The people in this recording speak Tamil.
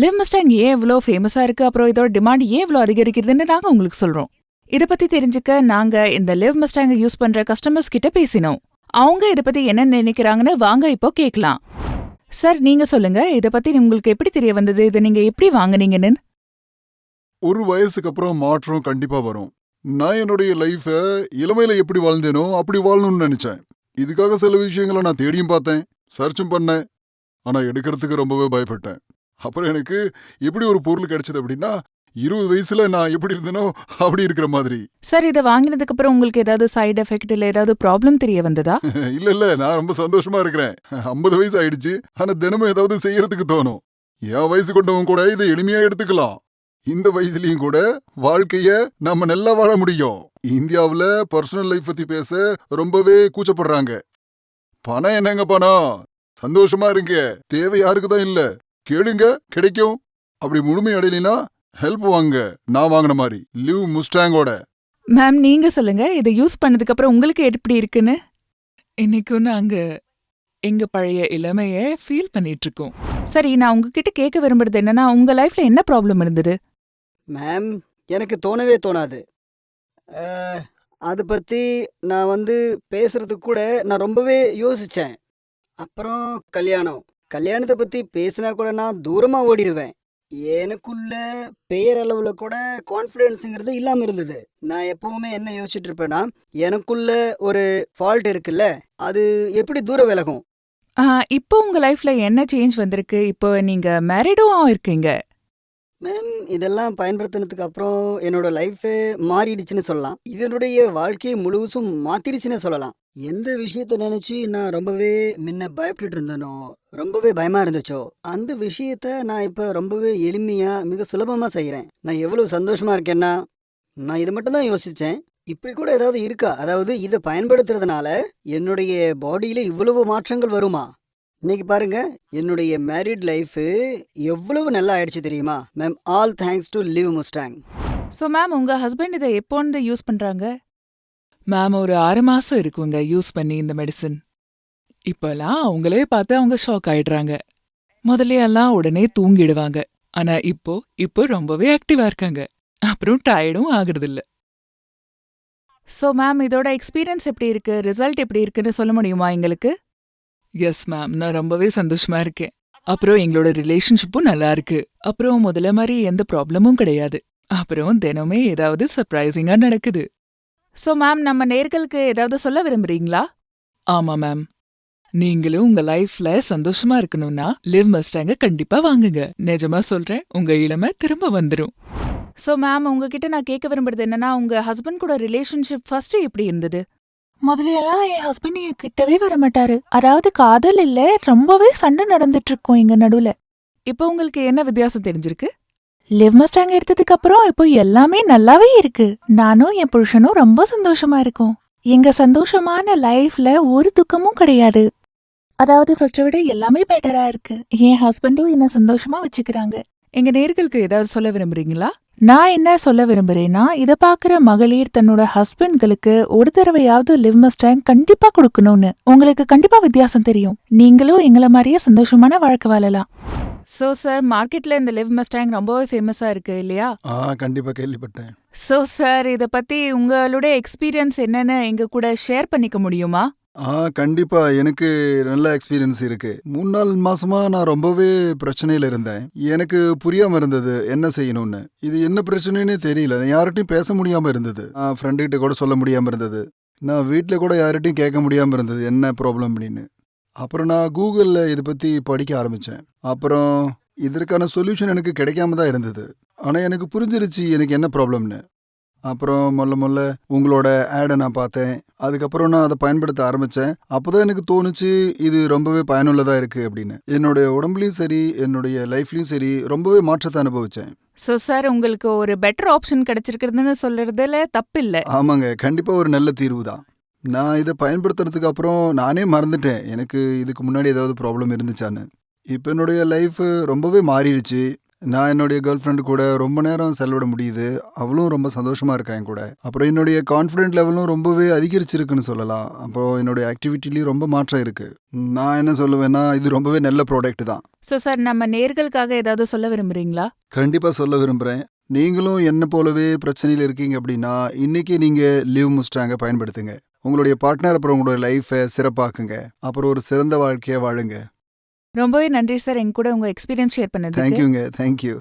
லிவ் மஸ்டாங் ஏன் இவ்ளோ ஃபேமஸா இருக்கு, அப்புறம் இதோட டிமாண்ட் ஏன் இவ்ளோ அதிகரிக்கிறதுன்னு நாங்க உங்களுக்கு சொல்றோம். இத பத்தி தெரிஞ்சுக்க நாங்க இந்த லிவ் மஸ்டாங்க யூஸ் பண்ற கஸ்டமர்ஸ் கிட்ட பேசினோம். அவங்க இத பத்தி என்ன நினைக்கிறாங்கன்னு வாங்க இப்போ கேக்கலாம். சார், நீங்க சொல்லுங்க, இத பத்தி உங்களுக்கு எப்படி தெரிய வந்தது? இத நீங்க எப்படி வாங்குனீங்கன்னு? ஒரு வயசுக்கு அப்புறம் மாற்றம் கண்டிப்பா வரும். நான் என்னுடைய லைஃப இளமையில எப்படி வாழ்ந்தேனோ அப்படி வாழணும்னு நினைச்சேன். இதுக்காக சில விஷயங்கள நான் தேடியும் பார்த்தேன், சர்ச்சும் பண்ணேன். ஆனா எடுக்கிறதுக்கு ரொம்பவே பயப்பட்டேன். அப்புறம் எனக்கு எப்படி ஒரு பொருள் கிடைச்சது அப்படின்னா, 20 வயசுல நான் எப்படி இருந்தேனோ அப்படி இருக்கிற மாதிரி. சார், இத வாங்கினதுக்கு அப்புறம் உங்களுக்கு ஏதாவது சைடு எஃபெக்ட் இல்ல ஏதாவது ப்ராப்ளம் தெரிய வந்ததா? இல்ல நான் ரொம்ப சந்தோஷமா இருக்கிறேன். 50 வயசு ஆயிடுச்சு. ஆனா தினமும் ஏதாவது செய்யறதுக்கு தோணும். என் வயசு கொண்டவங்க கூட இதை எளிமையா எடுத்துக்கலாம். இந்த வயசுலயும் கூட வாழ்க்கைய நம்ம நல்லா வாழ முடியும். இந்தியாவுல பர்சனல் லைஃப் பத்தி பேச ரொம்பவே கூச்சப்படுறாங்க. பணம் என்னங்க பணம்? சந்தோஷமா இருங்க. தேவை யாருக்கு தான் இல்ல. கேளுங்க, கிடைக்கும். அப்படி முழுமை அடையலைனா ஹெல்ப் வாங்க. நான் வாங்கின மாதிரி லிவ் முஸ்டாங்கோட. மேம், நீங்க சொல்லுங்க, இத யூஸ் பண்ணதுக்கு அப்புறம் உங்களுக்கு எப்படி இருக்குன்னு? இன்னைக்கும் நாங்க எங்க பழைய இளமைய ஃபீல் பண்ணிட்டு இருக்கோம். சரி, நான் உங்ககிட்ட கேட்க விரும்புறது என்னன்னா, உங்க லைஃப்ல என்ன ப்ராப்ளம் இருந்தது? மேம், எனக்கு தோணவே தோணாது. அதை பற்றி நான் பேசுறதுக்கு கூட நான் ரொம்பவே யோசித்தேன். அப்புறம் கல்யாணத்தை பற்றி பேசினா கூட நான் தூரமாக ஓடிடுவேன். எனக்குள்ள பேரளவில் கூட கான்ஃபிடென்ஸுங்கிறது இல்லாமல் இருந்தது. நான் எப்பவுமே என்ன யோசிச்சுட்டு இருப்பேன்னா, எனக்குள்ள ஒரு ஃபால்ட் இருக்குல்ல, அது எப்படி தூர விலகும். இப்போ உங்க லைஃப்ல என்ன சேஞ்ச் வந்திருக்கு? இப்போ நீங்க மேரிடும் இருக்கீங்க. மேம், இதெல்லாம் பயன்படுத்தினதுக்கு அப்புறம் என்னோட லைஃபே மாறிடுச்சுன்னு சொல்லலாம். இதனுடைய வாழ்க்கையை முழுசும் மாத்திடுச்சுன்னு சொல்லலாம். எந்த விஷயத்த நினைச்சு நான் ரொம்பவே முன்ன பயப்பட்டுட்டு இருந்தேனோ, ரொம்பவே பயமா இருந்துச்சோ, அந்த விஷயத்த நான் இப்ப ரொம்பவே எளிமையா மிக சுலபமா செய்யறேன். நான் எவ்வளவு சந்தோஷமா இருக்கேன்னா, நான் இது மட்டும் தான் யோசிச்சேன். இப்படி கூட ஏதாவது இருக்கா? அதாவது இதை பயன்படுத்துறதுனால என்னுடைய பாடியில இவ்வளவு மாற்றங்கள் வருமா? இன்னைக்கு பாருங்க, என்னுடைய மேரிட் லைஃப் எவ்வளவு நல்லா ஆயிடுச்சு தெரியுமா ma'am? All thanks to live Mustang. So ma'am, உங்க ஹஸ்பண்ட் இதை எப்போந்து யூஸ் பண்றாங்க? மேம், ஒரு 6 மாசம் இருக்குங்க யூஸ் பண்ணி இந்த மெடிசன். இப்பெல்லாம் அவங்களே பார்த்து அவங்க ஷாக் ஆயிடுறாங்க. முதலையெல்லாம் உடனே தூங்கிடுவாங்க. ஆனா இப்போ ரொம்பவே ஆக்டிவா இருக்காங்க. அப்புறம் டயர்டும் ஆகுறதில்ல. ஸோ மேம், இதோட எக்ஸ்பீரியன்ஸ் எப்படி இருக்கு? ரிசல்ட் எப்படி இருக்குன்னு சொல்ல முடியுமா எங்களுக்கு? எஸ் மேம், நான் ரொம்பவே சந்தோஷமா இருக்கேன். அப்புறம் எங்களோட ரிலேஷன்ஷிப்பும் நல்லா இருக்கு. அப்புறம் முதல்ல மாதிரி எந்த ப்ராப்ளமும் கிடையாது. அப்புறம் தினமே ஏதாவது சர்ப்ரைசிங்கா நடக்குது. ஸோ மேம், நம்ம நேர்களுக்கு ஏதாவது சொல்ல விரும்புறீங்களா? ஆமா மேம், நீங்களும் உங்க லைஃப்ல சந்தோஷமா இருக்கணும்னா லிவ் மஸ்டாங்க கண்டிப்பா வாங்குங்க. நிஜமா சொல்றேன், உங்க இளமை திரும்ப வந்துரும். ஸோ மேம், உங்ககிட்ட நான் கேட்க விரும்புறது என்னன்னா, உங்க ஹஸ்பண்ட் கூட ரிலேஷன்ஷிப் ஃபர்ஸ்ட் எப்படி இருந்தது? முதலையெல்லாம் என் ஹஸ்பண்ட் என் கிட்டவே வரமாட்டாரு. அதாவது காதல் இல்ல, ரொம்பவே சண்டை நடந்துட்டு இருக்கோம் எங்க நடுவுல. இப்போ உங்களுக்கு என்ன வித்தியாசம் தெரிஞ்சிருக்கு? லிவ் மஸ்டாங் எடுத்ததுக்கு அப்புறம் இப்போ எல்லாமே நல்லாவே இருக்கு. நானும் என் புருஷனும் ரொம்ப சந்தோஷமா இருக்கோம். எங்க சந்தோஷமான லைஃப்ல ஒரு துக்கமும் கிடையாது. அதாவது ஃபர்ஸ்ட விட எல்லாமே பெட்டரா இருக்கு. என் ஹஸ்பண்டும் என்ன சந்தோஷமா வச்சுக்கிறாங்க. எங்க நேர்களுக்கு ஏதாவது சொல்ல விரும்புறீங்களா? நான் என்ன சொல்ல விரும்புறேன்னா, இத பாக்குற மகளிர் தன்னோட ஹஸ்பண்ட்களுக்கு ஒரு தடவையாவது லிவ் மஸ்டாங் கண்டிப்பா கொடுக்கணும்னு. உங்களுக்கு கண்டிப்பா வித்தியாசம் தெரியும். நீங்களும் எங்கள மாதிரியே சந்தோஷமான வாழ்க்கை வாழலாம். ஸோ சார், மார்க்கெட்ல இந்த லிவ் மஸ்டாங் ரொம்பவே ஃபேமஸா இருக்கு இல்லையா? கண்டிப்பா கேள்விப்பட்டேன். ஸோ சார், இத பத்தி உங்களுடைய எக்ஸ்பீரியன்ஸ் என்னன்னு எங்க கூட ஷேர் பண்ணிக்க முடியுமா? கண்டிப்பா எனக்கு நல்ல எக்ஸ்பீரியன்ஸ் இருக்கு. 3-4 மாசமா நான் ரொம்பவே பிரச்சனையில இருந்தேன். எனக்கு புரியாம இருந்தது என்ன செய்யணும்னு. இது என்ன பிரச்சனைன்னு தெரியல. யார்கிட்டயும் பேச முடியாம இருந்தது. ஃப்ரெண்டு கிட்ட கூட சொல்ல முடியாம இருந்தது. நான் வீட்ல கூட யார்கிட்டயும் கேட்க முடியாம இருந்தது என்ன ப்ராப்ளம் அப்படின்னு. அப்புறம் நான் கூகுள்ல இதை பத்தி படிக்க ஆரம்பிச்சேன். அப்புறம் இதற்கான சொல்யூஷன் எனக்கு கிடைக்காம தான் இருந்தது. ஆனா எனக்கு புரிஞ்சிருச்சு எனக்கு என்ன ப்ராப்ளம்னு. அப்புறம் மொல்ல உங்களோட ஆடை நான் பார்த்தேன். அதுக்கப்புறம் நான் அதை பயன்படுத்த ஆரம்பிச்சேன். அப்போதான் எனக்கு தோணுச்சு இது ரொம்பவே பயனுள்ளதா இருக்கு அப்படின்னு. என்னுடைய உடம்புலயும் சரி, என்னுடைய லைஃப்லயும் சரி ரொம்பவே மாற்றத்தை அனுபவிச்சேன். ஸோ சார், உங்களுக்கு ஒரு பெட்டர் ஆப்ஷன் கிடைச்சிருக்கிறதுன்னு சொல்றதுல தப்பு இல்ல. ஆமாங்க, கண்டிப்பா ஒரு நல்ல தீர்வு தான். நான் இதை பயன்படுத்துறதுக்கு அப்புறம் நானே மறந்துட்டேன் எனக்கு இதுக்கு முன்னாடி ஏதாவது ப்ராப்ளம் இருந்துச்சான்னு. இப்போ என்னுடைய லைஃப் ரொம்பவே மாறிடுச்சு. நான் என்னுடைய கேர்ள் ஃப்ரெண்டு கூட ரொம்ப நேரம் செலவிட முடியுது. அவளும் ரொம்ப சந்தோஷமா இருக்கா என் கூட. அப்புறம் என்னுடைய கான்ஃபிடென்ட் லெவலும் ரொம்பவே அதிகரிச்சிருக்குன்னு சொல்லலாம். அப்புறம் என்னுடைய ஆக்டிவிட்டிலயும் ரொம்ப மாற்றம் இருக்கு. நான் என்ன சொல்லுவேன்னா, இது ரொம்பவே நல்ல ப்ராடக்ட் தான். சோ சார், நம்ம நேர்களுக்காக ஏதாவது சொல்ல விரும்புறீங்களா? கண்டிப்பா சொல்ல விரும்புறேன். நீங்களும் என்ன போலவே பிரச்சனையில இருக்கீங்க அப்படின்னா, இன்னைக்கு நீங்க லிவ் முஸ்டாங்க பயன்படுத்துங்க. உங்களுடைய பார்ட்னர் அப்புறம் உங்களுடைய லைஃபை சிறப்பாக்குங்க. அப்புறம் ஒரு சிறந்த வாழ்க்கைய வாழுங்க. ரொம்பவே நன்றி சார், எங்க கூட உங்க எக்ஸ்பீரியன்ஸ் ஷேர் பண்ணதுக்கு. தேங்க்யூங்க. தேங்க்யூ.